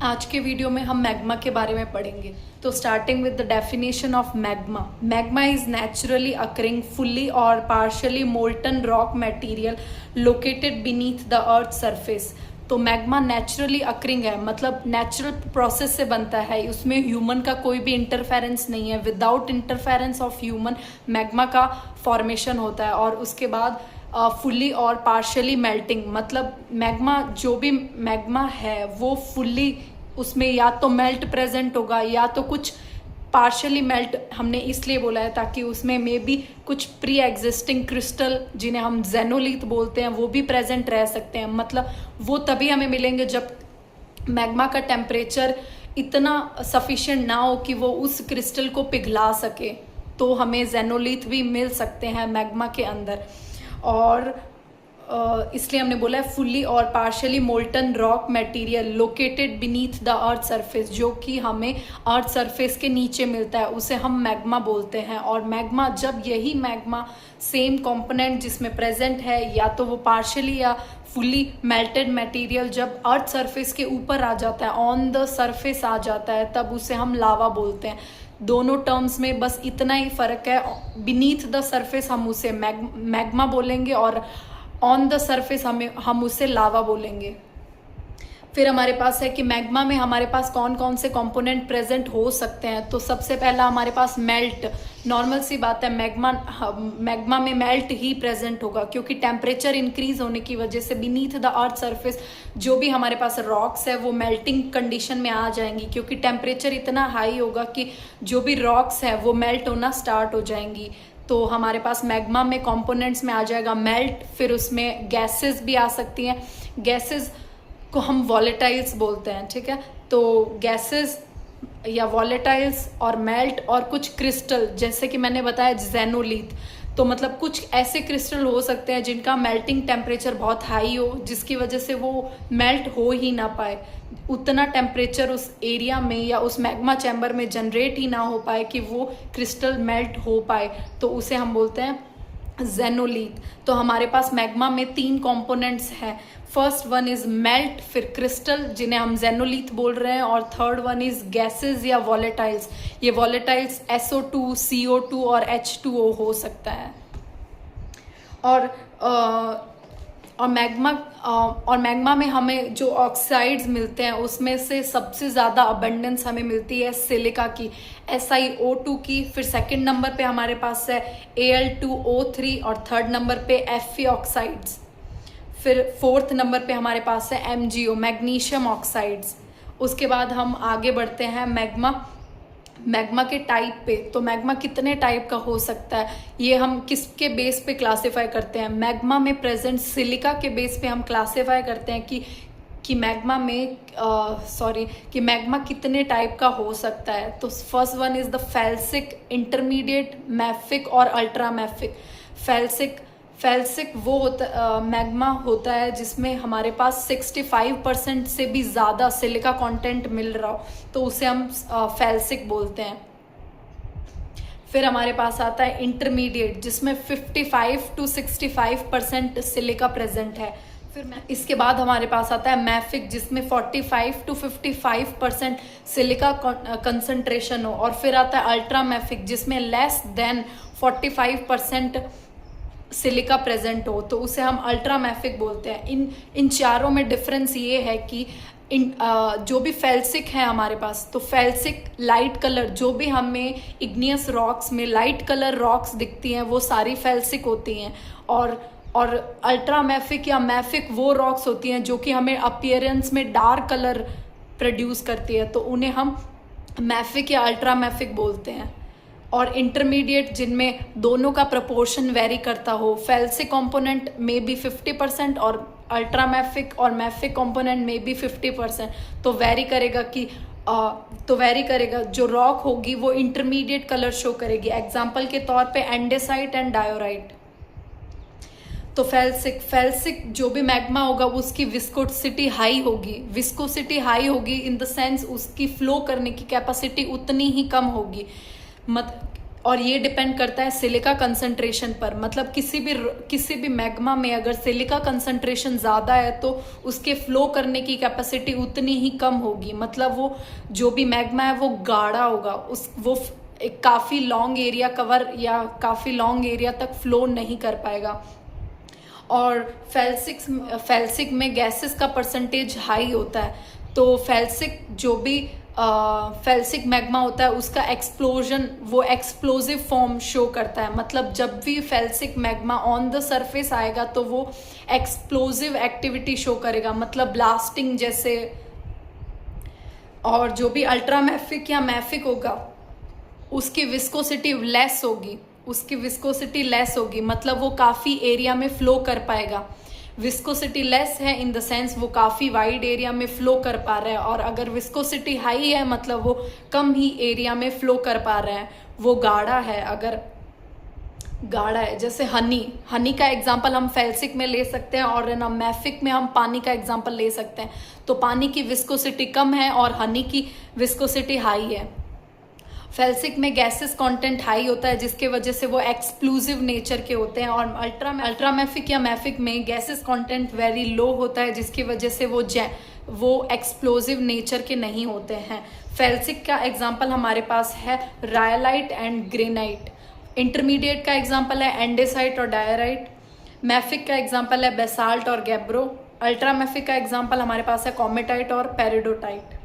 आज के वीडियो में हम मैग्मा के बारे में पढ़ेंगे। तो starting with the definition of magma. Magma is naturally occurring fully और partially molten rock material located beneath the earth surface. तो मैग्मा नेचुरली अकरिंग है, मतलब नेचुरल प्रोसेस से बनता है, उसमें ह्यूमन का कोई भी इंटरफेरेंस नहीं है। Without interference of human magma का फॉर्मेशन होता है और उसके बाद फुल्ली और पार्शियली मेल्टिंग, मतलब मैग्मा जो भी मैग्मा है वो फुल्ली उसमें या तो मेल्ट प्रेजेंट होगा या तो कुछ पार्शियली मेल्ट। हमने इसलिए बोला है ताकि उसमें मे बी कुछ प्री एग्जिस्टिंग क्रिस्टल जिन्हें हम जेनोलिथ बोलते हैं वो भी प्रेजेंट रह सकते हैं। मतलब वो तभी हमें मिलेंगे जब मैग्मा का टेम्परेचर इतना सफिशिएंट ना हो कि वो उस क्रिस्टल को पिघला सके, तो हमें जेनोलिथ भी मिल सकते हैं मैग्मा के अंदर। और इसलिए हमने बोला है फुल्ली और partially molten rock material located beneath the earth surface, जो कि हमें अर्थ सरफेस के नीचे मिलता है, उसे हम मैग्मा बोलते हैं। और मैग्मा जब यही मैग्मा सेम कंपोनेंट जिसमें प्रेजेंट है या तो वो पार्शियली या फुल्ली मेल्टेड मटेरियल जब अर्थ सरफेस के ऊपर आ जाता है, ऑन द सरफेस आ जाता है, तब उसे हम लावा बोलते हैं। दोनों टर्म्स में बस इतना ही फ़र्क है। बीनीथ द सरफेस हम उसे मैग्मा बोलेंगे और ऑन द सरफेस हम उसे लावा बोलेंगे। फिर हमारे पास है कि मैग्मा में हमारे पास कौन कौन से कंपोनेंट प्रेजेंट हो सकते हैं। तो सबसे पहला हमारे पास मेल्ट। नॉर्मल सी बात है, मैग्मा में मेल्ट ही प्रेजेंट होगा क्योंकि टेम्परेचर इंक्रीज होने की वजह से बीनीथ द अर्थ सरफेस जो भी हमारे पास रॉक्स है वो मेल्टिंग कंडीशन में आ जाएंगी, क्योंकि टेम्परेचर इतना हाई होगा कि जो भी रॉक्स है वो मेल्ट होना स्टार्ट हो जाएंगी। तो हमारे पास मैग्मा में कंपोनेंट्स में आ जाएगा मेल्ट। फिर उसमें गैसेस भी आ सकती हैं। गैसेस को हम वॉलेटाइल्स बोलते हैं, ठीक है। तो गैसेस या वॉलेटाइल्स और मेल्ट और कुछ क्रिस्टल, जैसे कि मैंने बताया जेनोलिथ, तो मतलब कुछ ऐसे क्रिस्टल हो सकते हैं जिनका मेल्टिंग टेम्परेचर बहुत हाई हो, जिसकी वजह से वो मेल्ट हो ही ना पाए, उतना टेम्परेचर उस एरिया में या उस मैग्मा चैम्बर में जनरेट ही ना हो पाए कि वो क्रिस्टल मेल्ट हो पाए, तो उसे हम बोलते हैं जेनोलिथ। तो हमारे पास मैग्मा में 3 कंपोनेंट्स हैं। फर्स्ट वन इज मेल्ट, फिर क्रिस्टल जिन्हें हम जेनोलिथ बोल रहे हैं, और थर्ड वन इज गैसेस या वॉलेटाइल्स। ये वॉलेटाइल्स SO2, CO2 और H2O हो सकता है। और मैग्मा में हमें जो ऑक्साइड्स मिलते हैं उसमें से सबसे ज़्यादा अबंडेंस हमें मिलती है सिलिका की, SiO2 की। फिर सेकंड नंबर पे हमारे पास है Al2O3 और थर्ड नंबर पे Fe ऑक्साइड्स। फिर फोर्थ नंबर पे हमारे पास है MgO, मैग्नीशियम ऑक्साइड्स। उसके बाद हम आगे बढ़ते हैं मैग्मा के टाइप पे। तो मैग्मा कितने टाइप का हो सकता है, ये हम किसके बेस पे क्लासिफाई करते हैं? मैग्मा में प्रेजेंट सिलिका के बेस पे हम क्लासिफाई करते हैं कि मैग्मा कितने टाइप का हो सकता है। तो first one is the felsic, intermediate, mafic और अल्ट्रा मैफिक। फेल्सिक वो मैग्मा होता है जिसमें हमारे पास 65% से भी ज़्यादा सिलिका कंटेंट मिल रहा हो, तो उसे हम फेल्सिक बोलते हैं। फिर हमारे पास आता है इंटरमीडिएट, जिसमें 55 to 65% सिलिका प्रेजेंट है। फिर इसके बाद हमारे पास आता है मैफिक, जिसमें 45 to 55% सिलिका कंसंट्रेशन हो। और फिर आता है अल्ट्रा मैफिक, जिसमें लेस देन 45% सिलिका प्रेजेंट हो, तो उसे हम अल्ट्रा मैफिक बोलते हैं। इन चारों में डिफरेंस ये है कि जो भी फेल्सिक है हमारे पास, तो फेल्सिक लाइट कलर, जो भी हमें इग्नियस रॉक्स में लाइट कलर रॉक्स दिखती हैं वो सारी फेल्सिक होती हैं। और अल्ट्रा मैफिक या मैफिक वो रॉक्स होती हैं जो कि हमें अपीयरेंस में डार्क कलर प्रोड्यूस करती है, तो उन्हें हम मैफिक या अल्ट्रा मैफिक बोलते हैं। और इंटरमीडिएट, जिनमें दोनों का प्रपोर्शन वेरी करता हो, फेल्सिक कंपोनेंट में भी 50% और अल्ट्रा मैफिक और मैफिक कंपोनेंट में भी 50%, तो वेरी करेगा। जो रॉक होगी वो इंटरमीडिएट कलर शो करेगी। एग्जाम्पल के तौर पे एंडेसाइट एंड डायोराइट। तो फेल्सिक जो भी मैग्मा होगा उसकी विस्कोसिटी हाई होगी इन द सेंस उसकी फ्लो करने की कैपेसिटी उतनी ही कम होगी। और ये डिपेंड करता है सिलिका कंसंट्रेशन पर। मतलब किसी भी मैग्मा में अगर सिलिका कंसंट्रेशन ज़्यादा है तो उसके फ्लो करने की कैपेसिटी उतनी ही कम होगी। मतलब वो जो भी मैग्मा है वो गाढ़ा होगा, वो एक काफ़ी लॉन्ग एरिया कवर या काफ़ी लॉन्ग एरिया तक फ्लो नहीं कर पाएगा। और फेल्सिक में गैसेस का परसेंटेज हाई होता है, तो फेल्सिक मैग्मा होता है उसका एक्सप्लोजन, वो एक्सप्लोजिव फॉर्म शो करता है। मतलब जब भी felsic magma on the surface आएगा तो वो एक्सप्लोजिव एक्टिविटी शो करेगा, मतलब ब्लास्टिंग जैसे। और जो भी अल्ट्रामैफिक या मैफिक होगा उसकी विस्कोसिटी लेस होगी, मतलब वो काफ़ी एरिया में फ्लो कर पाएगा। विस्कोसिटी लेस है इन द सेंस वो काफ़ी वाइड एरिया में फ्लो कर पा रहा है, और अगर विस्कोसिटी हाई है मतलब वो कम ही एरिया में फ्लो कर पा रहा है, वो गाढ़ा है। अगर गाढ़ा है, जैसे हनी का एग्जांपल हम फेल्सिक में ले सकते हैं, और ना मैफिक में हम पानी का एग्जांपल ले सकते हैं। तो पानी की विस्कोसिटी कम है और हनी की विस्कोसिटी हाई है। फेल्सिक में गैसेस कंटेंट हाई होता है जिसके वजह से वो एक्सप्लोजिव नेचर के होते हैं, और अल्ट्रामैफिक या मैफिक में गैसेस कंटेंट वेरी लो होता है जिसकी वजह से वो एक्सप्लोजिव नेचर के नहीं होते हैं। फेल्सिक का एग्जांपल हमारे पास है रायलाइट एंड ग्रेनाइट। इंटरमीडिएट का एग्जांपल है एंडेसाइट और डायराइट। मैफिक का एग्जांपल है बेसाल्ट और गैब्रो। अल्ट्रामैफिक का एग्जांपल हमारे पास है कॉमेटाइट और पेरिडोटाइट।